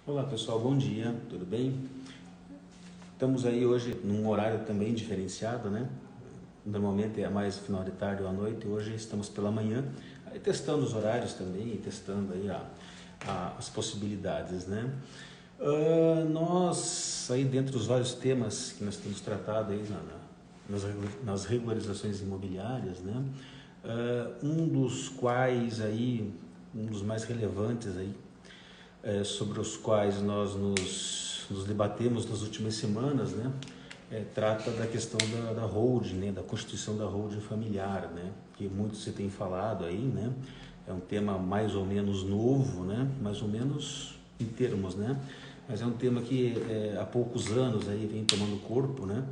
Olá pessoal, bom dia, tudo bem? Estamos aí hoje num horário também diferenciado, né? Normalmente é mais final de tarde ou à noite, hoje estamos pela manhã, aí testando os horários também, e testando aí as possibilidades, né? Nós, aí dentre os vários temas que nós temos tratado aí nas regularizações imobiliárias, né? Um dos quais aí, um dos mais relevantes aí, sobre os quais nós nos debatemos nas últimas semanas, né? Trata da questão da holding, né? Da constituição da holding familiar, né? Que muito se tem falado aí, né? É um tema mais ou menos novo, né? Mais ou menos em termos, né? Mas é um tema que há poucos anos aí vem tomando corpo, né?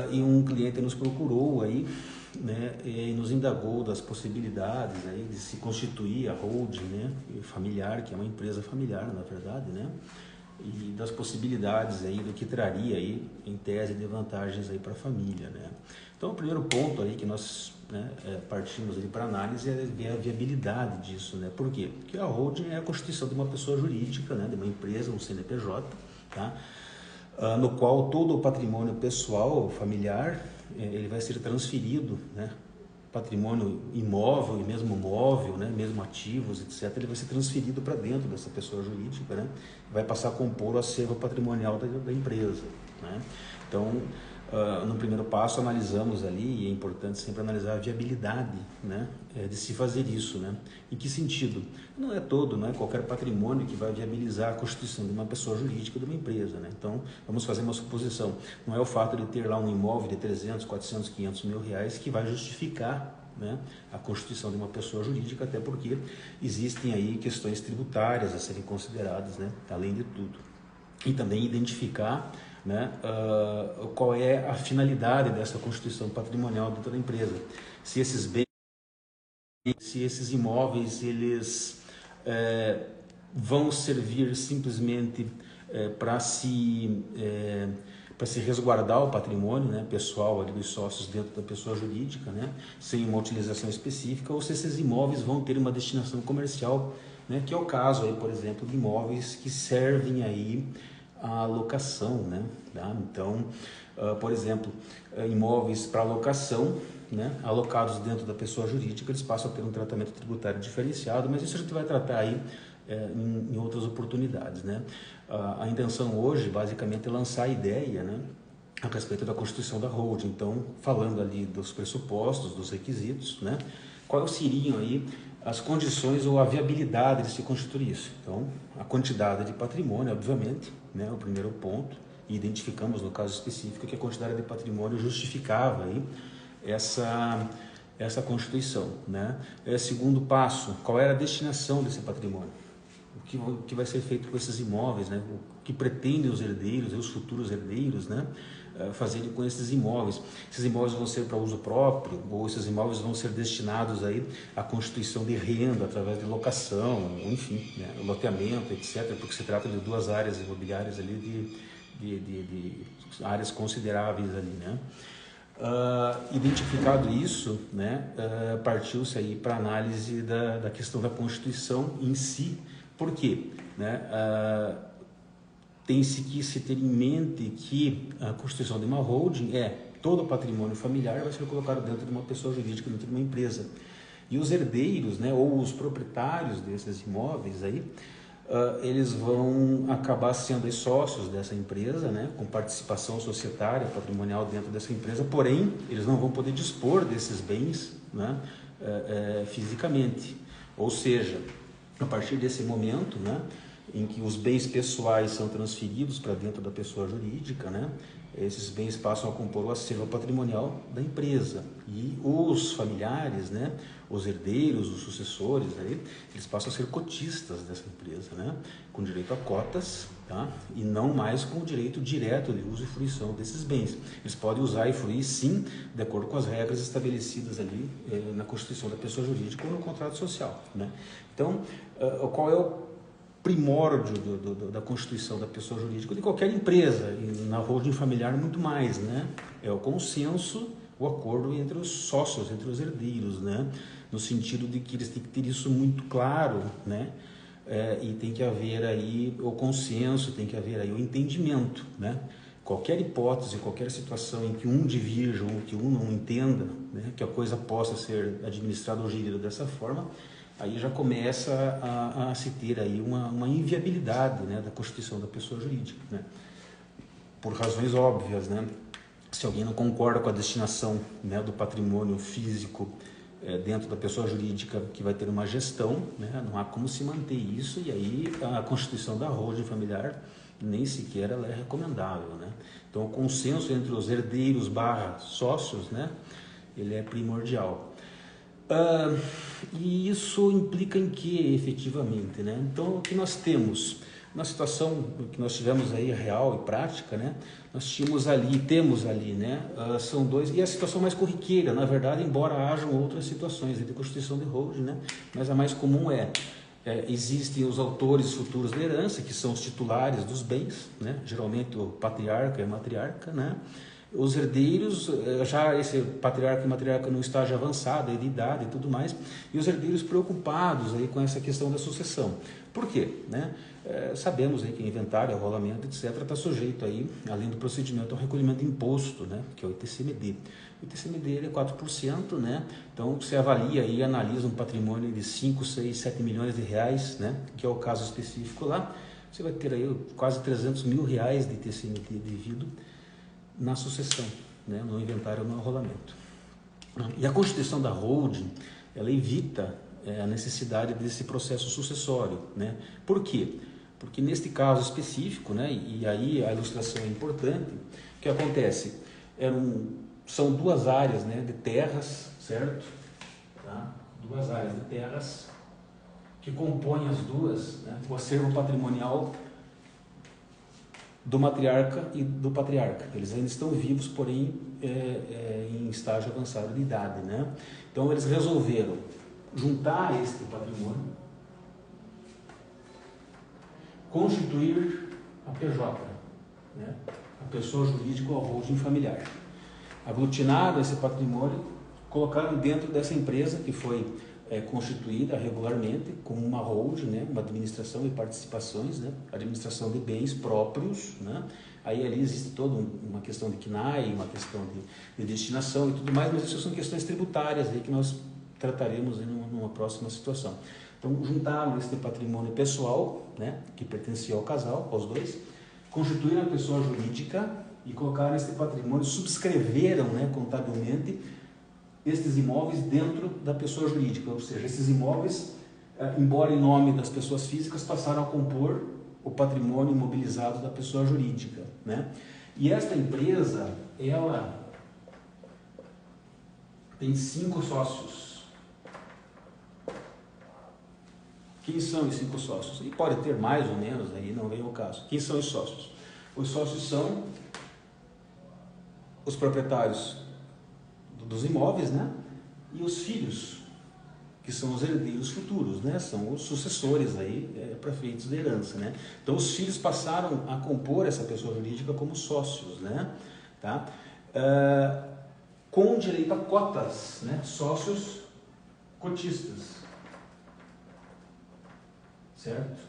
E um cliente nos procurou aí, né, e nos indagou das possibilidades aí de se constituir a holding, né, familiar, que é uma empresa familiar, na verdade, né, e das possibilidades aí do que traria aí, em tese, de vantagens aí para a família, né. Então, o primeiro ponto aí que nós, né, partimos ali para análise é ver a viabilidade disso, né. Por quê? Porque a holding é a constituição de uma pessoa jurídica, né, de uma empresa, um CNPJ, tá? No qual todo o patrimônio pessoal, familiar, ele vai ser transferido, né? Patrimônio imóvel e mesmo móvel, né? Mesmo ativos, etc., ele vai ser transferido para dentro dessa pessoa jurídica, né? Vai passar a compor o acervo patrimonial da empresa, né? Então, no primeiro passo, analisamos ali, e é importante sempre analisar a viabilidade, né, de se fazer isso, né? Em que sentido? Não é todo, não é qualquer patrimônio que vai viabilizar a constituição de uma pessoa jurídica de uma empresa, né? Então, vamos fazer uma suposição. Não é o fato de ter lá um imóvel de 300, 400, 500 mil reais que vai justificar, né, a constituição de uma pessoa jurídica, até porque existem aí questões tributárias a serem consideradas, né, além de tudo. E também identificar, né, qual é a finalidade dessa constituição patrimonial dentro da empresa. Se esses bens, se esses imóveis, eles vão servir simplesmente para se resguardar o patrimônio, né, pessoal ali dos sócios dentro da pessoa jurídica, né, sem uma utilização específica, ou se esses imóveis vão ter uma destinação comercial, né, que é o caso aí, por exemplo, de imóveis que servem aí a locação, né? Tá? Então, por exemplo, imóveis para locação, né, alocados dentro da pessoa jurídica, eles passam a ter um tratamento tributário diferenciado, mas isso a gente vai tratar aí em outras oportunidades, né? A intenção hoje, basicamente, é lançar a ideia, né, a respeito da constituição da holding. Então, falando ali dos pressupostos, dos requisitos, né, quais seriam aí as condições ou a viabilidade de se constituir isso. Então, a quantidade de patrimônio, obviamente, né, é o primeiro ponto, e identificamos no caso específico que a quantidade de patrimônio justificava aí essa constituição, né? Segundo passo, qual era a destinação desse patrimônio? O que vai ser feito com esses imóveis, né? O que pretendem os herdeiros e os futuros herdeiros, né, fazerem com esses imóveis? Esses imóveis vão ser para uso próprio ou esses imóveis vão ser destinados aí à constituição de renda através de locação, enfim, né, loteamento, etc., porque se trata de duas áreas imobiliárias ali de áreas consideráveis ali, né? Identificado isso, né, partiu-se aí para análise da questão da Constituição em si. Por quê? Né? Tem-se que se ter em mente que a constituição de uma holding todo o patrimônio familiar vai ser colocado dentro de uma pessoa jurídica, dentro de uma empresa. E os herdeiros, né, ou os proprietários desses imóveis aí, eles vão acabar sendo sócios dessa empresa, né, com participação societária, patrimonial dentro dessa empresa, porém, eles não vão poder dispor desses bens, né, fisicamente. Ou seja, a partir desse momento, né, em que os bens pessoais são transferidos para dentro da pessoa jurídica, né, esses bens passam a compor o acervo patrimonial da empresa e os familiares, né, os herdeiros, os sucessores, aí, eles passam a ser cotistas dessa empresa, né, com direito a cotas, tá, e não mais com o direito direto de uso e fruição desses bens. Eles podem usar e fruir, sim, de acordo com as regras estabelecidas ali na Constituição da pessoa jurídica ou no contrato social, né. Então, qual é o primórdio da constituição da pessoa jurídica de qualquer empresa, e na holding familiar muito mais, né? É o consenso, o acordo entre os sócios, entre os herdeiros, né? No sentido de que eles têm que ter isso muito claro, né, e tem que haver aí o consenso, tem que haver aí o entendimento, né? Qualquer hipótese, qualquer situação em que um divirja ou que um não entenda, né, que a coisa possa ser administrada ou gerida dessa forma, aí já começa a se ter aí uma inviabilidade, né, da constituição da pessoa jurídica, né? Por razões óbvias, né? Se alguém não concorda com a destinação, né, do patrimônio físico dentro da pessoa jurídica que vai ter uma gestão, né, não há como se manter isso, e aí a constituição da holding familiar nem sequer ela é recomendável, né? Então o consenso entre os herdeiros / sócios, né, ele é primordial. E isso implica em que, efetivamente, né? Então o que nós temos na situação que nós tivemos aí real e prática, né, nós temos ali, né, são dois, e a situação mais corriqueira, na verdade, embora hajam outras situações de constituição de holding, né, mas a mais comum existem os autores futuros da herança, que são os titulares dos bens, né, geralmente o patriarca e a matriarca, né, os herdeiros, já esse patriarca e matriarca num estágio avançado de idade e tudo mais, e os herdeiros preocupados aí com essa questão da sucessão. Por quê? Né? Sabemos aí que inventário, arrolamento, etc., está sujeito aí, além do procedimento, ao recolhimento de imposto, né? Que é o ITCMD. O ITCMD ele é 4%, né? Então você avalia e analisa um patrimônio de 5, 6, 7 milhões de reais, né? Que é o caso específico lá, você vai ter aí quase 300 mil reais de ITCMD devido na sucessão, né? No inventário ou no arrolamento. E a constituição da holding, ela evita a necessidade desse processo sucessório, né? Por quê? Porque neste caso específico, né, e aí a ilustração é importante, o que acontece? São duas áreas, né, de terras, certo? Tá? Duas áreas de terras que compõem as duas, né, o acervo patrimonial do matriarca e do patriarca. Eles ainda estão vivos, porém em estágio avançado de idade, né? Então eles resolveram juntar este patrimônio, constituir a PJ, né? A pessoa jurídica ou a holding familiar. Aglutinaram esse patrimônio, colocaram dentro dessa empresa que foi constituída regularmente como uma holding, né? Uma administração e participações, né? Administração de bens próprios, né? Aí ali existe toda uma questão de CNAE, uma questão de destinação e tudo mais, mas isso são questões tributárias aí que nós trataremos numa próxima situação. Então, juntaram este patrimônio pessoal, né, que pertencia ao casal, aos dois, constituíram a pessoa jurídica e colocaram este patrimônio, subscreveram, né, contabilmente estes imóveis dentro da pessoa jurídica, ou seja, esses imóveis, embora em nome das pessoas físicas, passaram a compor o patrimônio imobilizado da pessoa jurídica, né? E esta empresa, ela tem 5 sócios. Quem são os 5 sócios? E pode ter mais ou menos, aí não vem ao caso. Quem são os sócios? Os sócios são os proprietários dos imóveis, né? E os filhos, que são os herdeiros futuros, né? São os sucessores aí para efeitos de herança, né? Então os filhos passaram a compor essa pessoa jurídica como sócios, né? Tá? Com direito a cotas, né? Sócios cotistas. Certo?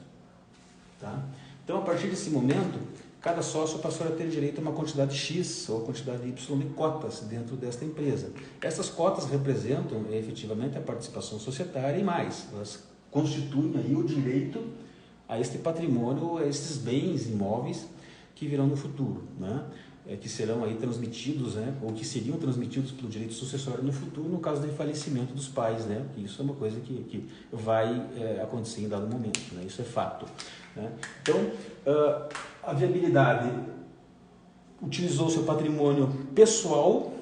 Tá? Então, a partir desse momento, cada sócio passou a ter direito a uma quantidade X ou quantidade Y de cotas dentro desta empresa. Essas cotas representam efetivamente a participação societária e mais. Elas constituem aí o direito a este patrimônio, a estes bens imóveis que virão no futuro, né? Que serão aí transmitidos, né? Ou que seriam transmitidos pelo direito sucessório no futuro, no caso de falecimento dos pais, né? Isso é uma coisa que vai acontecer em dado momento, né? Isso é fato, né? Então, a viabilidade utilizou seu patrimônio pessoal,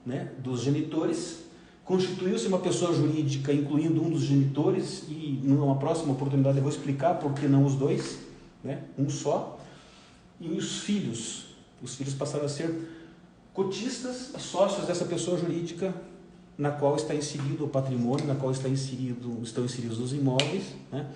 né, dos genitores, constituiu-se uma pessoa jurídica, incluindo um dos genitores, e numa próxima oportunidade eu vou explicar por que não os dois, né? Um só, e os filhos passaram a ser cotistas e sócios dessa pessoa jurídica na qual está inserido o patrimônio, na qual estão inseridos os imóveis, né,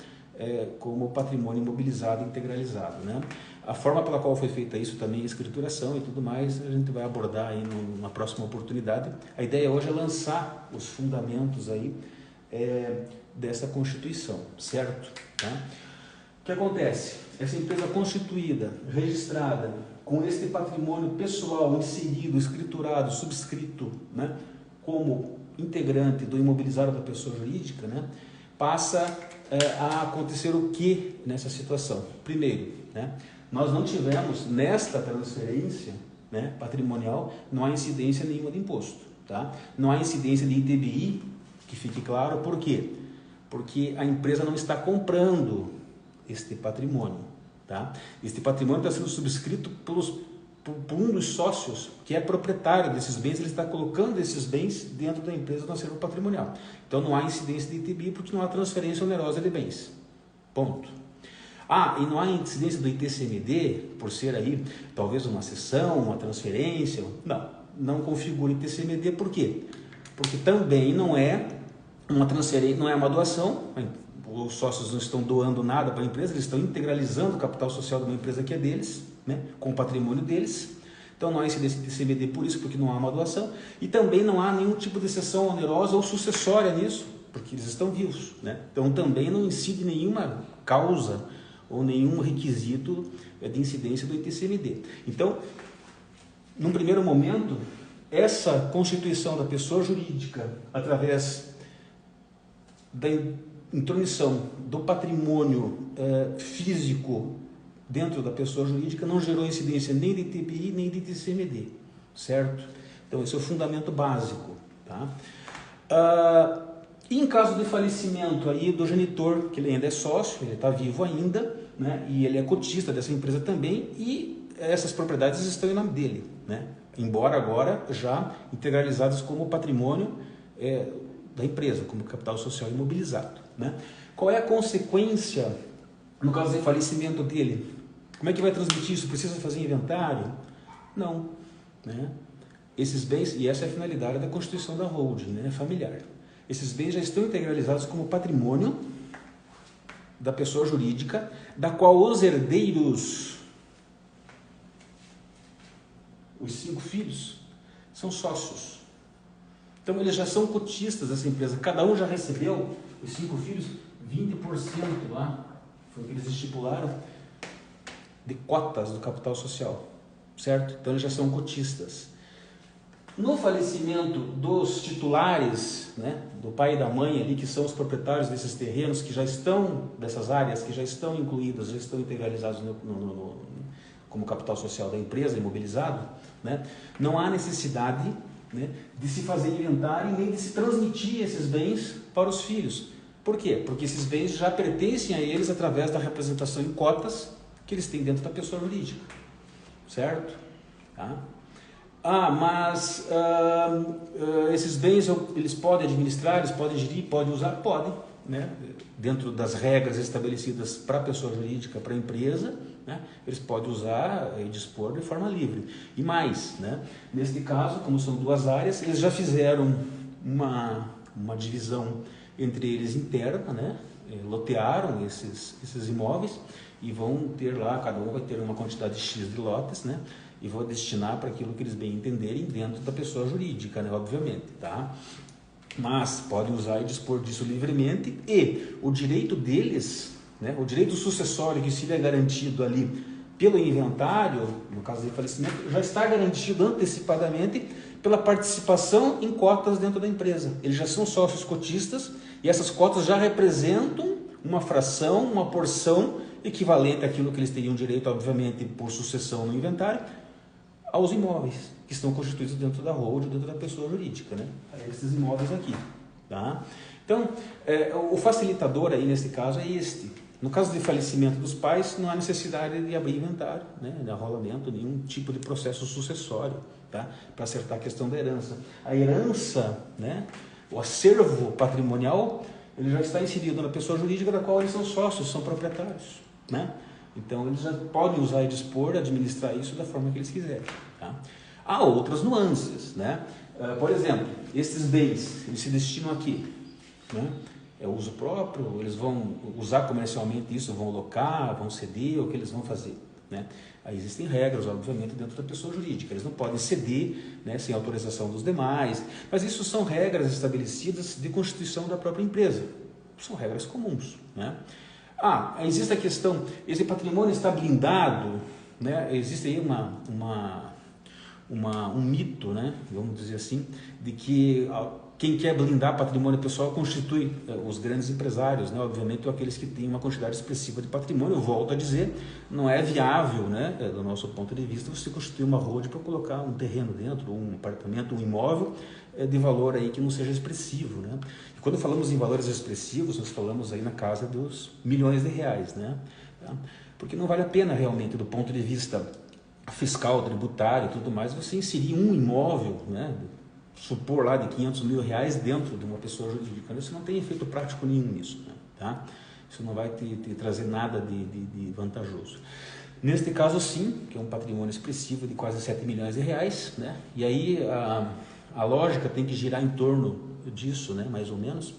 como patrimônio imobilizado e integralizado, né? A forma pela qual foi feita isso também, a escrituração e tudo mais, a gente vai abordar aí numa próxima oportunidade. A ideia hoje é lançar os fundamentos aí dessa Constituição, certo? Tá? que acontece? Essa empresa constituída, registrada, com este patrimônio pessoal inserido, escriturado, subscrito, né, como integrante do imobilizado da pessoa jurídica, né, passa a acontecer o que nessa situação? Primeiro, né, nós não tivemos nesta transferência, né, patrimonial, não há incidência nenhuma de imposto, tá? Não há incidência de ITBI, que fique claro, por quê? Porque a empresa não está comprando este patrimônio, tá? Este patrimônio está sendo subscrito por um dos sócios que é proprietário desses bens, ele está colocando esses bens dentro da empresa no acervo patrimonial. Então não há incidência de ITBI porque não há transferência onerosa de bens. Ponto. Ah, e não há incidência do ITCMD, por ser aí talvez uma cessão, uma transferência. Não configura ITCMD, por quê? Porque também não é uma transferência, não é uma doação. Os sócios não estão doando nada para a empresa, eles estão integralizando o capital social de uma empresa que é deles, né, com o patrimônio deles. Então não há incidência de ITCMD por isso, porque não há uma doação. E também não há nenhum tipo de cessão onerosa ou sucessória nisso, porque eles estão vivos, né? Então também não incide nenhuma causa ou nenhum requisito de incidência do ITCMD. Então, num primeiro momento, essa constituição da pessoa jurídica através da intromissão do patrimônio físico dentro da pessoa jurídica não gerou incidência nem de ITBI nem de ITCMD, certo? Então esse é o fundamento básico, tá? E em caso de falecimento aí do genitor, que ele ainda é sócio, ele está vivo ainda, né? E ele é cotista dessa empresa também, e essas propriedades estão em nome dele, né? Embora agora já integralizadas como patrimônio da empresa, como capital social imobilizado, né? Qual é a consequência no caso de falecimento dele? Como é que vai transmitir isso? Precisa fazer inventário? Não, né? Esses bens, e essa é a finalidade da constituição da holding, né, familiar. Esses bens já estão integralizados como patrimônio da pessoa jurídica, da qual os herdeiros, os 5 filhos, são sócios. Então eles já são cotistas dessa empresa. Cada um já recebeu, os 5 filhos, 20% lá, foi o que eles estipularam, de cotas do capital social, certo? Então eles já são cotistas. No falecimento dos titulares, né, do pai e da mãe ali, que são os proprietários desses terrenos, que já estão, dessas áreas, que já estão incluídas, já estão integralizados como capital social da empresa, imobilizado, né, não há necessidade, né, de se fazer inventário e nem de se transmitir esses bens para os filhos. Por quê? Porque esses bens já pertencem a eles através da representação em cotas que eles têm dentro da pessoa jurídica, certo? Tá? Mas esses bens eles podem administrar, eles podem gerir, podem usar? Podem, né? Dentro das regras estabelecidas para a pessoa jurídica, para a empresa, né? Eles podem usar e dispor de forma livre. E mais, né? Neste caso, como são 2 áreas, eles já fizeram uma divisão entre eles interna, né? Lotearam esses imóveis e vão ter lá, cada um vai ter uma quantidade X de lotes, né? E vou destinar para aquilo que eles bem entenderem dentro da pessoa jurídica, né, obviamente, tá? Mas podem usar e dispor disso livremente, e o direito deles, né, o direito sucessório que seria garantido ali pelo inventário, no caso de falecimento, já está garantido antecipadamente pela participação em cotas dentro da empresa. Eles já são sócios cotistas e essas cotas já representam uma fração, uma porção equivalente àquilo que eles teriam direito, obviamente, por sucessão no inventário, aos imóveis que estão constituídos dentro da holding, dentro da pessoa jurídica, né? Esses imóveis aqui, tá? Então, o facilitador aí nesse caso é este. No caso de falecimento dos pais, não há necessidade de abrir inventário, né? De arrolamento, nenhum tipo de processo sucessório, tá? Para acertar a questão da herança. A herança, né? O acervo patrimonial, ele já está inserido na pessoa jurídica da qual eles são sócios, são proprietários, né? Então eles já podem usar e dispor, administrar isso da forma que eles quiserem, tá? Há outras nuances, né? Por exemplo, esses bens, eles se destinam aqui, né? É uso próprio, eles vão usar comercialmente isso, vão locar, vão ceder, o que eles vão fazer, né? Aí existem regras, obviamente, dentro da pessoa jurídica, eles não podem ceder, né, sem autorização dos demais, mas isso são regras estabelecidas de constituição da própria empresa, são regras comuns, né? Existe a questão, esse patrimônio está blindado, né? Existe aí um mito, né? Vamos dizer assim, de que quem quer blindar patrimônio pessoal constitui os grandes empresários, né? Obviamente aqueles que têm uma quantidade expressiva de patrimônio. Eu volto a dizer, não é viável, né? Do nosso ponto de vista, você constituir uma holding para colocar um terreno dentro, um apartamento, um imóvel de valor aí que não seja expressivo, né? E quando falamos em valores expressivos, nós falamos aí na casa dos milhões de reais, né? Porque não vale a pena realmente, do ponto de vista fiscal, tributário e tudo mais, você inserir um imóvel, né? Supor lá de 500 mil reais dentro de uma pessoa jurídica. Isso não tem efeito prático nenhum nisso, né? Tá? Isso não vai te trazer nada de vantajoso. Neste caso sim, que é um patrimônio expressivo de quase 7 milhões de reais, né? E aí a lógica tem que girar em torno disso, né? Mais ou menos.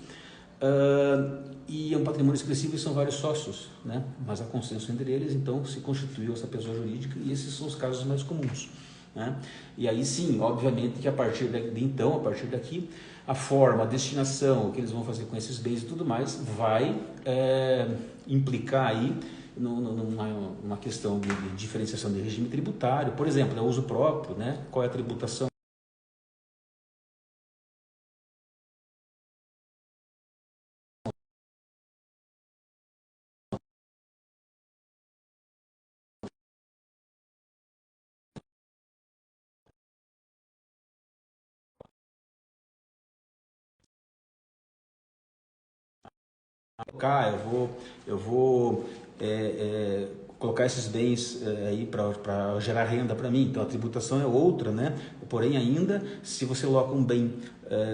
E é um patrimônio expressivo e são vários sócios, né? Mas há consenso entre eles, então se constituiu essa pessoa jurídica e esses são os casos mais comuns, né? E aí sim, obviamente que a partir daqui, a forma, a destinação, o que eles vão fazer com esses bens e tudo mais, vai implicar aí numa questão de diferenciação de regime tributário, por exemplo, né, uso próprio, né? Qual é a tributação? Eu vou colocar esses bens aí para gerar renda para mim, então a tributação é outra, né? Porém ainda, se você coloca um bem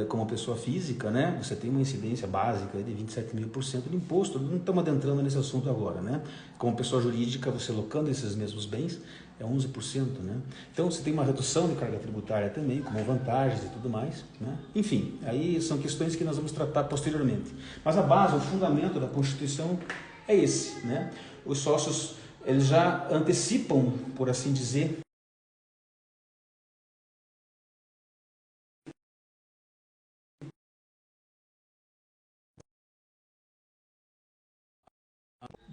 como pessoa física, né? Você tem uma incidência básica de 27.000% de imposto. Não estamos adentrando nesse assunto agora, né? Como pessoa jurídica, você locando esses mesmos bens, é 11%, né? Então você tem uma redução de carga tributária também, como vantagens e tudo mais, né? Enfim, aí são questões que nós vamos tratar posteriormente. Mas a base, o fundamento da Constituição é esse, né? Os sócios, eles já antecipam, por assim dizer,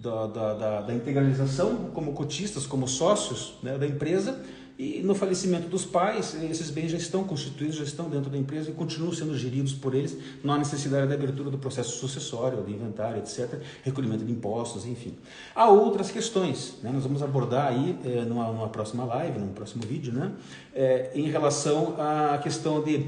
da integralização como cotistas, como sócios, né, da empresa, e no falecimento dos pais, esses bens já estão constituídos, já estão dentro da empresa e continuam sendo geridos por eles, não há necessidade da abertura do processo sucessório, de inventário, etc., recolhimento de impostos, enfim. Há outras questões, né, nós vamos abordar aí numa próxima live, num próximo vídeo, né, em relação à questão de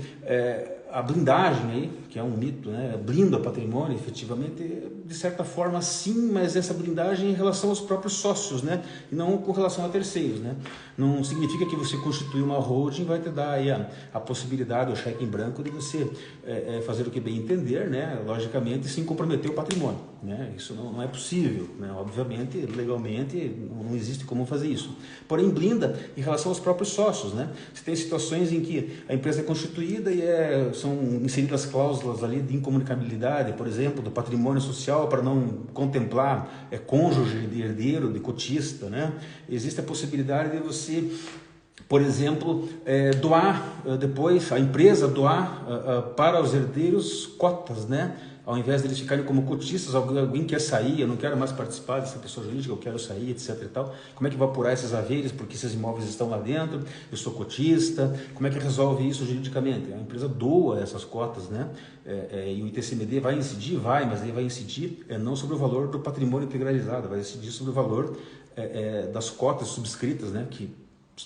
a blindagem aí, que é um mito, né? Blinda o patrimônio, efetivamente, de certa forma sim, mas essa blindagem em relação aos próprios sócios, né? E não com relação a terceiros, né? Não significa que você constituir uma holding vai te dar aí a possibilidade, o cheque em branco de você fazer o que bem entender, né? Logicamente, sem comprometer o patrimônio, né? Isso não é possível, né? Obviamente, legalmente, não existe como fazer isso. Porém, blinda em relação aos próprios sócios, né? Você tem situações em que a empresa é constituída e são inseridas cláusulas ali de incomunicabilidade, por exemplo, do patrimônio social para não contemplar cônjuge de herdeiro, de cotista, né? Existe a possibilidade de você, por exemplo, doar depois, a empresa doar para os herdeiros cotas, né? Ao invés de eles ficarem como cotistas, alguém quer sair, eu não quero mais participar dessa pessoa jurídica, eu quero sair, etc. e tal. Como é que vai apurar esses haveres, porque esses imóveis estão lá dentro, eu sou cotista, como é que resolve isso juridicamente? A empresa doa essas cotas, né? E o ITCMD vai incidir? Vai, mas ele vai incidir não sobre o valor do patrimônio integralizado, vai incidir sobre o valor das cotas subscritas, né? Que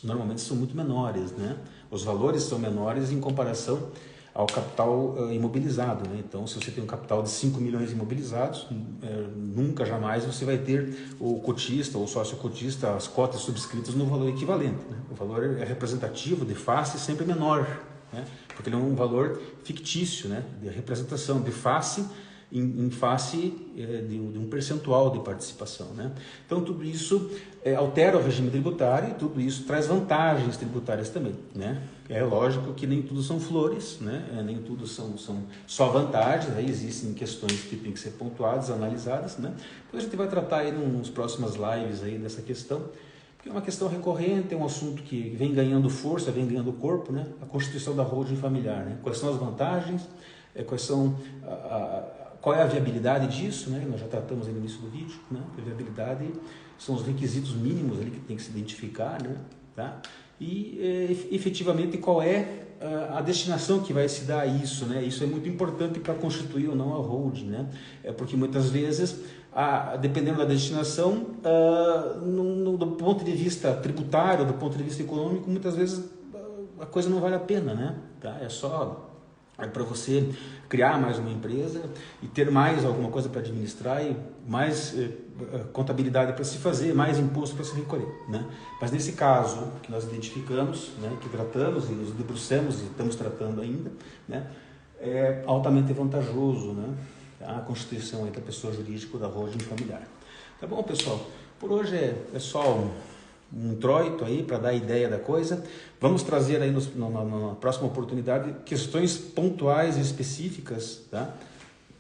normalmente são muito menores, né? Os valores são menores em comparação ao capital imobilizado, né? Então, se você tem um capital de 5 milhões imobilizados, nunca, jamais você vai ter o cotista ou o sócio cotista, as cotas subscritas no valor equivalente, né? O valor é representativo, de face, sempre menor, né? Porque ele é um valor fictício, né? De representação, de face em face de um percentual de participação, né? Então tudo isso altera o regime tributário e tudo isso traz vantagens tributárias também, né? É lógico que nem tudo são flores, né? Nem tudo são só vantagens, aí existem questões que têm que ser pontuadas, analisadas, né? Depois a gente vai tratar aí nos próximas lives aí dessa questão, porque é uma questão recorrente, é um assunto que vem ganhando força, vem ganhando corpo, né? A constituição da holding familiar, né? Quais são as vantagens, quais são Qual é a viabilidade disso, né? Nós já tratamos aí no início do vídeo, né? A viabilidade são os requisitos mínimos ali que tem que se identificar, né? Tá? E efetivamente qual é a destinação que vai se dar a isso, né? Isso é muito importante para constituir ou não a holding, né? Porque muitas vezes, dependendo da destinação, do ponto de vista tributário, do ponto de vista econômico, muitas vezes a coisa não vale a pena, né? Tá? É só para você criar mais uma empresa e ter mais alguma coisa para administrar e mais contabilidade para se fazer, mais imposto para se recolher, né? Mas nesse caso que nós identificamos, né, que tratamos e nos debruçamos e estamos tratando ainda, né, é altamente vantajoso, né, a constituição aí da pessoa jurídica da holding familiar. Tá bom, pessoal? Por hoje é só um introito aí para dar a ideia da coisa. Vamos trazer aí na próxima oportunidade questões pontuais e específicas, tá?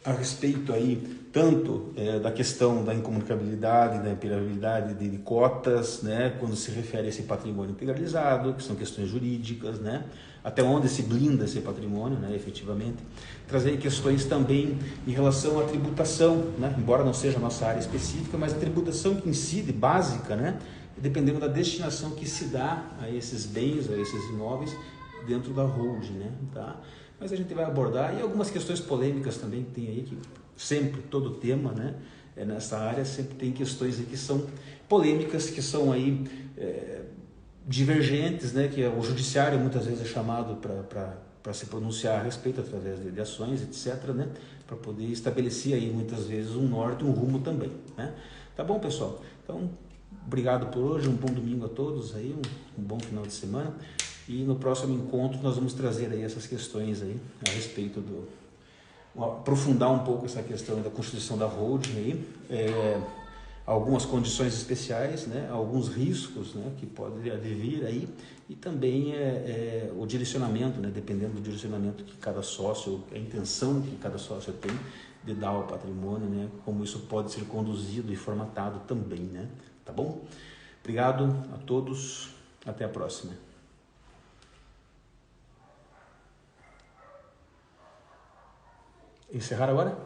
A respeito aí tanto da questão da incomunicabilidade, da imperabilidade de cotas, né, quando se refere a esse patrimônio integralizado, que são questões jurídicas, né, até onde se blinda esse patrimônio, né, efetivamente. Trazer questões também em relação à tributação, né, embora não seja a nossa área específica, mas a tributação que incide, básica, né, dependendo da destinação que se dá a esses bens, a esses imóveis dentro da holding, né, tá? Mas a gente vai abordar, e algumas questões polêmicas também que tem aí, que sempre, todo tema, né, nessa área, sempre tem questões aí que são polêmicas, que são aí divergentes, né, que o judiciário muitas vezes é chamado para se pronunciar a respeito através de ações, etc., né, para poder estabelecer aí muitas vezes um norte, um rumo também, né? Tá bom, pessoal? Então, obrigado por hoje, um bom domingo a todos aí, um bom final de semana. E no próximo encontro nós vamos trazer aí essas questões aí a respeito aprofundar um pouco essa questão da constituição da holding aí, algumas condições especiais, né, alguns riscos, né, que podem advir aí, e também o direcionamento, né, dependendo do direcionamento que cada sócio, a intenção que cada sócio tem de dar ao patrimônio, né, como isso pode ser conduzido e formatado também, né, tá bom? Obrigado a todos, até a próxima. Encerrar agora?